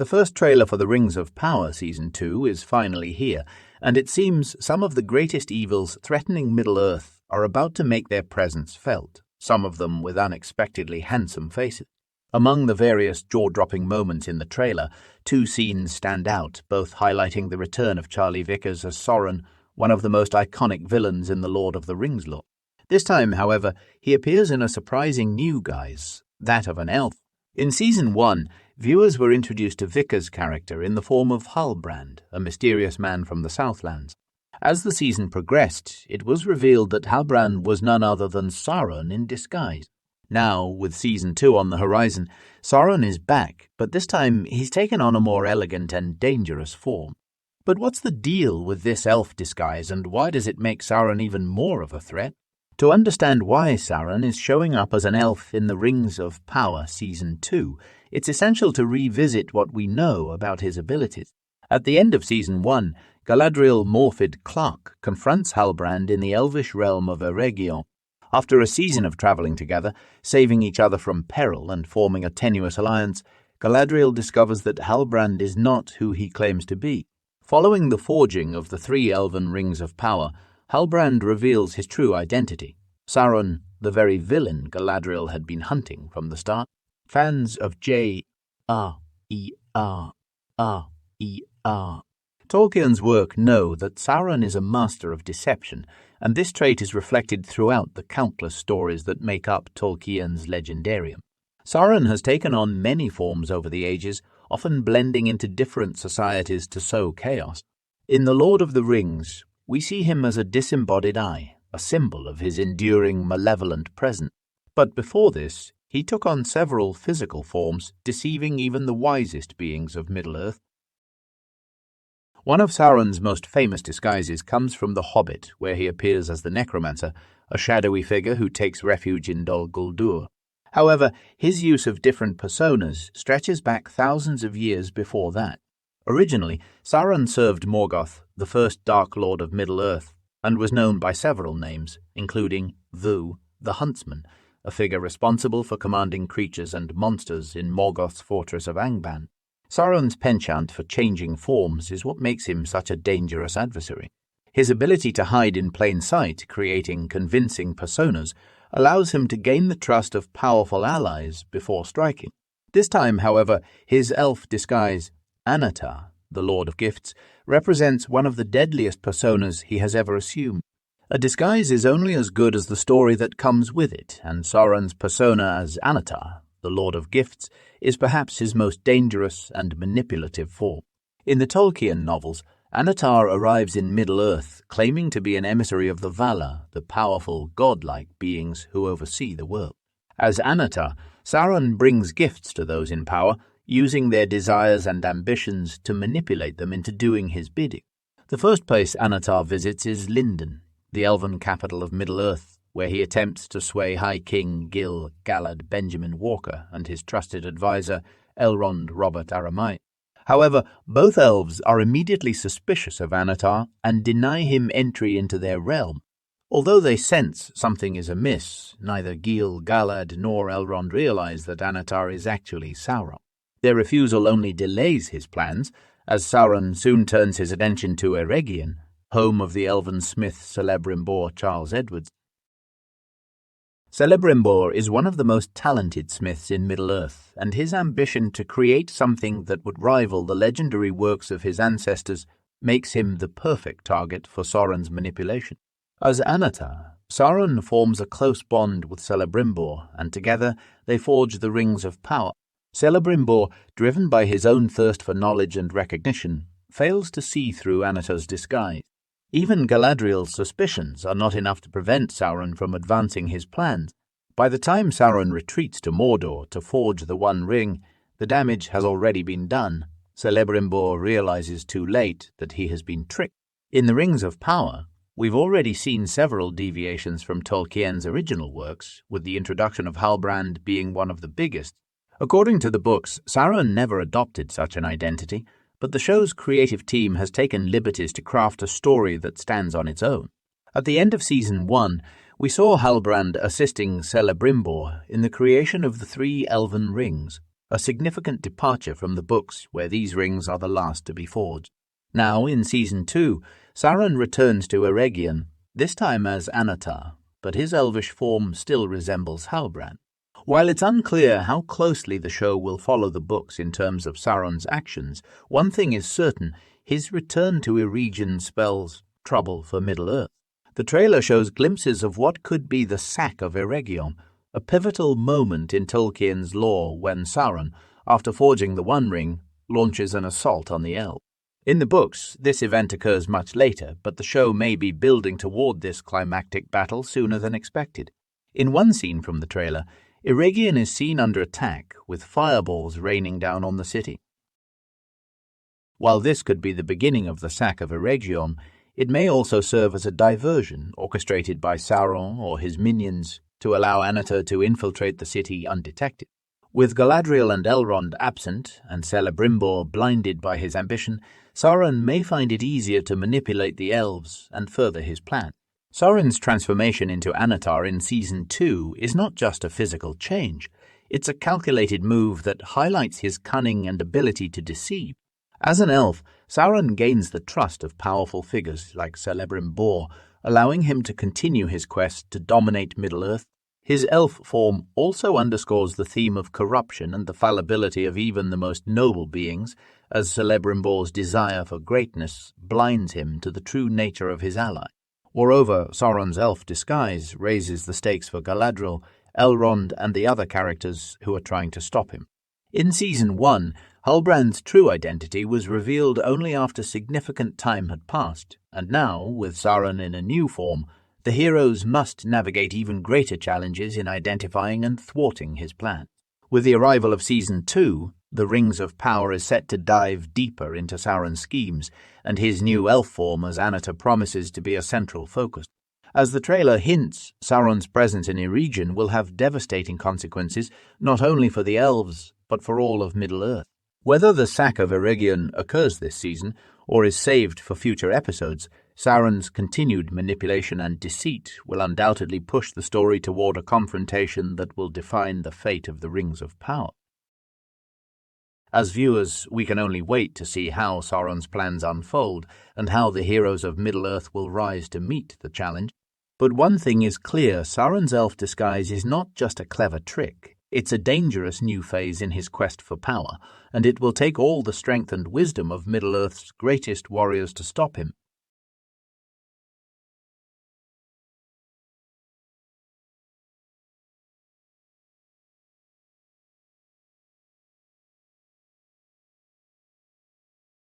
The first trailer for the Rings of Power Season 2 is finally here, and it seems some of the greatest evils threatening Middle-earth are about to make their presence felt, some of them with unexpectedly handsome faces. Among the various jaw-dropping moments in the trailer, two scenes stand out, both highlighting the return of Charlie Vickers as Sauron, one of the most iconic villains in the Lord of the Rings lore. This time, however, he appears in a surprising new guise, that of an elf. In Season 1, viewers were introduced to Vickers' character in the form of Halbrand, a mysterious man from the Southlands. As the season progressed, it was revealed that Halbrand was none other than Sauron in disguise. Now, with Season 2 on the horizon, Sauron is back, but this time he's taken on a more elegant and dangerous form. But what's the deal with this elf disguise, and why does it make Sauron even more of a threat? To understand why Sauron is showing up as an elf in the Rings of Power Season 2, it's essential to revisit what we know about his abilities. At the end of Season 1, Galadriel Morfydd Clark confronts Halbrand in the Elvish realm of Eregion. After a season of travelling together, saving each other from peril and forming a tenuous alliance, Galadriel discovers that Halbrand is not who he claims to be. Following the forging of the 3 elven Rings of Power, Halbrand reveals his true identity, Sauron, the very villain Galadriel had been hunting from the start. Fans of J.R.R.R.E.R. Tolkien's work know that Sauron is a master of deception, and this trait is reflected throughout the countless stories that make up Tolkien's legendarium. Sauron has taken on many forms over the ages, often blending into different societies to sow chaos. In The Lord of the Rings, we see him as a disembodied eye, a symbol of his enduring malevolent presence. But before this, he took on several physical forms, deceiving even the wisest beings of Middle-earth. One of Sauron's most famous disguises comes from The Hobbit, where he appears as the Necromancer, a shadowy figure who takes refuge in Dol Guldur. However, his use of different personas stretches back thousands of years before that. Originally, Sauron served Morgoth, the first Dark Lord of Middle-earth, and was known by several names, including Vu, the Huntsman, a figure responsible for commanding creatures and monsters in Morgoth's fortress of Angband. Sauron's penchant for changing forms is what makes him such a dangerous adversary. His ability to hide in plain sight, creating convincing personas, allows him to gain the trust of powerful allies before striking. This time, however, his elf disguise, Annatar, the Lord of Gifts, represents one of the deadliest personas he has ever assumed. A disguise is only as good as the story that comes with it, and Sauron's persona as Annatar, the Lord of Gifts, is perhaps his most dangerous and manipulative form. In the Tolkien novels, Annatar arrives in Middle-earth, claiming to be an emissary of the Valar, the powerful, godlike beings who oversee the world. As Annatar, Sauron brings gifts to those in power, using their desires and ambitions to manipulate them into doing his bidding. The first place Annatar visits is Lindon, the elven capital of Middle-earth, where he attempts to sway High King Gil Galad Benjamin Walker and his trusted advisor Elrond Robert Aramai. However, both elves are immediately suspicious of Annatar and deny him entry into their realm. Although they sense something is amiss, neither Gil Galad nor Elrond realize that Annatar is actually Sauron. Their refusal only delays his plans, as Sauron soon turns his attention to Eregion, home of the elven smith Celebrimbor Charles Edwards. Celebrimbor is one of the most talented smiths in Middle-earth, and his ambition to create something that would rival the legendary works of his ancestors makes him the perfect target for Sauron's manipulation. As Annatar, Sauron forms a close bond with Celebrimbor, and together they forge the Rings of Power. Celebrimbor, driven by his own thirst for knowledge and recognition, fails to see through Annatar's disguise. Even Galadriel's suspicions are not enough to prevent Sauron from advancing his plans. By the time Sauron retreats to Mordor to forge the One Ring, the damage has already been done. Celebrimbor realizes too late that he has been tricked. In the Rings of Power, we've already seen several deviations from Tolkien's original works, with the introduction of Halbrand being one of the biggest. According to the books, Sauron never adopted such an identity, but the show's creative team has taken liberties to craft a story that stands on its own. At the end of Season 1, we saw Halbrand assisting Celebrimbor in the creation of the 3 elven rings. a significant departure from the books where these rings are the last to be forged. Now, in Season 2, Sauron returns to Eregion, this time as Annatar, but his elvish form still resembles Halbrand. While it's unclear how closely the show will follow the books in terms of Sauron's actions, one thing is certain: his return to Eregion spells trouble for Middle-earth. The trailer shows glimpses of what could be the sack of Eregion, a pivotal moment in Tolkien's lore when Sauron, after forging the One Ring, launches an assault on the elves. In the books, this event occurs much later, but the show may be building toward this climactic battle sooner than expected. In one scene from the trailer, Eregion is seen under attack, with fireballs raining down on the city. While this could be the beginning of the sack of Eregion, it may also serve as a diversion orchestrated by Sauron or his minions to allow Annatar to infiltrate the city undetected. With Galadriel and Elrond absent, and Celebrimbor blinded by his ambition, Sauron may find it easier to manipulate the elves and further his plan. Sauron's transformation into Annatar in Season 2 is not just a physical change. It's a calculated move that highlights his cunning and ability to deceive. As an elf, Sauron gains the trust of powerful figures like Celebrimbor, allowing him to continue his quest to dominate Middle-earth. His elf form also underscores the theme of corruption and the fallibility of even the most noble beings, as Celebrimbor's desire for greatness blinds him to the true nature of his ally. Moreover, Sauron's elf disguise raises the stakes for Galadriel, Elrond, and the other characters who are trying to stop him. In Season 1, Halbrand's true identity was revealed only after significant time had passed, and now, with Sauron in a new form, the heroes must navigate even greater challenges in identifying and thwarting his plan. With the arrival of Season 2, the Rings of Power is set to dive deeper into Sauron's schemes, and his new elf form as Annatar promises to be a central focus. As the trailer hints, Sauron's presence in Eregion will have devastating consequences not only for the elves, but for all of Middle-earth. Whether the sack of Eregion occurs this season, or is saved for future episodes, Sauron's continued manipulation and deceit will undoubtedly push the story toward a confrontation that will define the fate of the Rings of Power. As viewers, we can only wait to see how Sauron's plans unfold and how the heroes of Middle-earth will rise to meet the challenge. But one thing is clear: Sauron's elf disguise is not just a clever trick. It's a dangerous new phase in his quest for power, and it will take all the strength and wisdom of Middle-earth's greatest warriors to stop him.